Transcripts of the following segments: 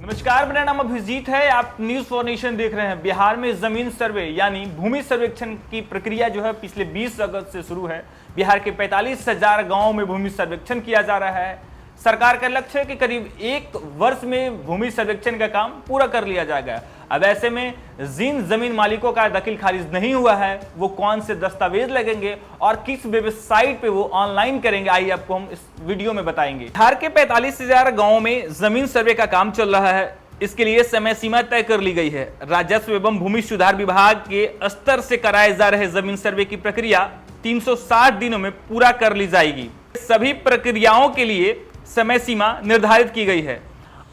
नमस्कार, मेरा नाम अभिजीत है। आप न्यूज फॉर नेशन देख रहे हैं। बिहार में जमीन सर्वे यानी भूमि सर्वेक्षण की प्रक्रिया जो है पिछले 20 अगस्त से शुरू है। बिहार के 45,000 गांवों में भूमि सर्वेक्षण किया जा रहा है। सरकार का लक्ष्य है कि करीब 1 वर्ष में भूमि सर्वेक्षण का काम पूरा कर लिया जाएगा। अब ऐसे में जिन जमीन मालिकों का दखल खारिज नहीं हुआ है वो कौन से दस्तावेज लगेंगे और किस वेबसाइट पे वो ऑनलाइन करेंगे, आइए आपको हम इस वीडियो में बताएंगे। बिहार के 45,000 गांवों में जमीन सर्वे का काम चल रहा है। इसके लिए समय सीमा तय कर ली गई है। राजस्व एवं भूमि सुधार विभाग के स्तर से कराए जा रहे जमीन सर्वे की प्रक्रिया 360 दिनों में पूरा कर ली जाएगी। सभी प्रक्रियाओं के लिए समय सीमा निर्धारित की गई है।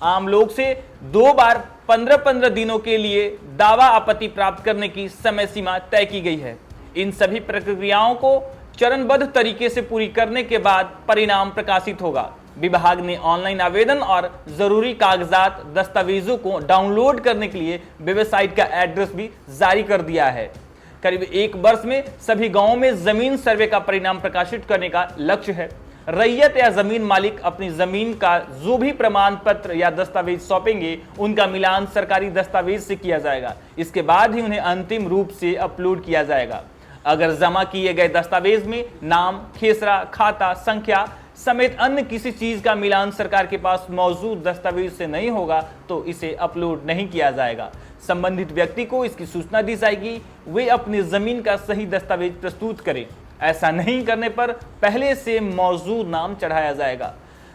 आम लोग से 2 बार 15-15 दिनों के लिए दावा आपत्ति प्राप्त करने की समय सीमा तय की गई है। इन सभी प्रक्रियाओं को चरणबद्ध तरीके से पूरी करने के बाद परिणाम प्रकाशित होगा। विभाग ने ऑनलाइन आवेदन और जरूरी कागजात दस्तावेजों को डाउनलोड करने के लिए वेबसाइट का एड्रेस भी जारी कर दिया है। करीब 1 वर्ष में सभी गांवों में जमीन सर्वे का परिणाम प्रकाशित करने का लक्ष्य है। रैयत या जमीन मालिक अपनी जमीन का जो भी प्रमाण पत्र या दस्तावेज सौंपेंगे उनका मिलान सरकारी दस्तावेज से किया जाएगा। इसके बाद ही उन्हें अंतिम रूप से अपलोड किया जाएगा। अगर जमा किए गए दस्तावेज में नाम, खेसरा, खाता संख्या समेत अन्य किसी चीज का मिलान सरकार के पास मौजूद दस्तावेज से नहीं होगा तो इसे अपलोड नहीं किया जाएगा। संबंधित व्यक्ति को इसकी सूचना दी जाएगी। वे अपनी जमीन का सही दस्तावेज प्रस्तुत करें। ऐसा नहीं करने पर पहले से मौजूद नाम चढ़ाया जाएगा।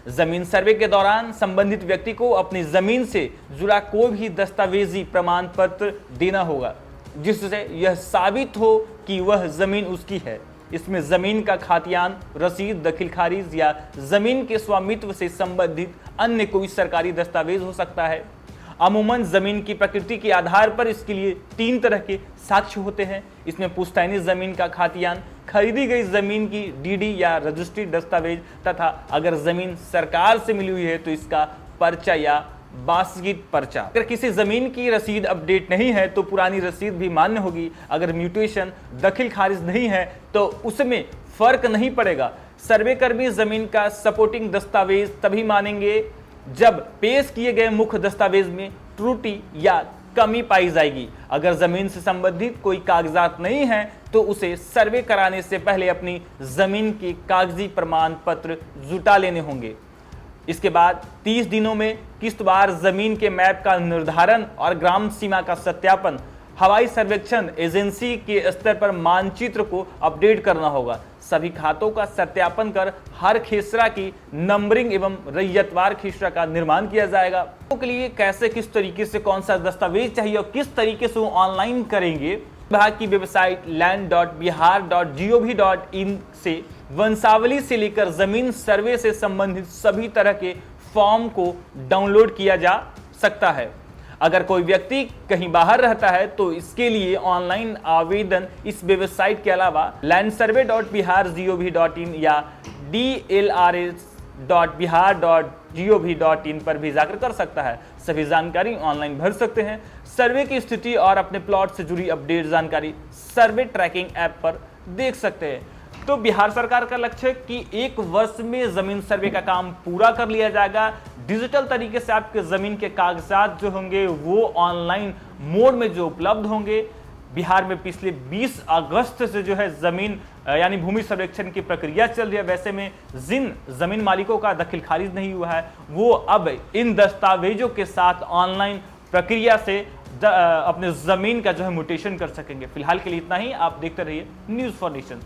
जमीन सर्वे के दौरान संबंधित व्यक्ति को अपनी जमीन से जुड़ा कोई भी दस्तावेजी प्रमाण पत्र देना होगा जिससे यह साबित हो कि वह जमीन उसकी है। इसमें जमीन का खातियान, रसीद, दखल खारिज या जमीन के स्वामित्व से संबंधित अन्य कोई सरकारी दस्तावेज हो सकता है। अमूमन जमीन की प्रकृति के आधार पर इसके लिए 3 तरह के साक्ष्य होते हैं। इसमें पुश्तैनी जमीन का खातियान, खरीदी गई जमीन की डीडी या रजिस्ट्री दस्तावेज तथा अगर जमीन सरकार से मिली हुई है तो इसका पर्चा या बास्गिट पर्चा। अगर किसी जमीन की रसीद अपडेट नहीं है तो पुरानी रसीद भी मान्य होगी। अगर म्यूटेशन, दखल खारिज नहीं है तो उसमें फर्क नहीं पड़ेगा। सर्वे कर्मी जमीन का सपोर्टिंग दस्तावेज तभी मानेंगे जब पेश किए गए मुख्य दस्तावेज में त्रुटि या कमी पाई जाएगी। अगर जमीन से संबंधित कोई कागजात नहीं है तो उसे सर्वे कराने से पहले अपनी जमीन के कागजी प्रमाण पत्र जुटा लेने होंगे। इसके बाद 30 दिनों में किस्तवार जमीन के मैप का निर्धारण और ग्राम सीमा का सत्यापन, हवाई सर्वेक्षण एजेंसी के स्तर पर मानचित्र को अपडेट करना होगा। सभी खातों का सत्यापन कर हर खेसरा की नंबरिंग एवं रैयतवार खेसरा का निर्माण किया जाएगा। तो के लिए कैसे, किस तरीके से, कौन सा दस्तावेज चाहिए और किस तरीके से वो ऑनलाइन करेंगे, विभाग की वेबसाइट land.bihar.gov.in से वंशावली से लेकर जमीन सर्वे से संबंधित सभी तरह के फॉर्म को डाउनलोड किया जा सकता है। अगर कोई व्यक्ति कहीं बाहर रहता है तो इसके लिए ऑनलाइन आवेदन इस वेबसाइट के अलावा landsurvey.bihar.gov.in या dlrs.bihar.gov.in पर भी जाकर कर सकता है। सभी जानकारी ऑनलाइन भर सकते हैं। सर्वे की स्थिति और अपने प्लॉट से जुड़ी अपडेट जानकारी सर्वे ट्रैकिंग ऐप पर देख सकते हैं। तो बिहार सरकार का लक्ष्य है कि 1 वर्ष में जमीन सर्वे का काम पूरा कर लिया जाएगा। डिजिटल तरीके से आपके जमीन के कागजात जो होंगे वो ऑनलाइन मोड में जो उपलब्ध होंगे। बिहार में पिछले 20 अगस्त से जो है जमीन यानी भूमि सर्वेक्षण की प्रक्रिया चल रही है। वैसे में जिन जमीन मालिकों का दखल खारिज नहीं हुआ है वो अब इन दस्तावेजों के साथ ऑनलाइन प्रक्रिया से अपने जमीन का जो है म्यूटेशन कर सकेंगे। फिलहाल के लिए इतना ही। आप देखते रहिए न्यूज फॉर नेशन।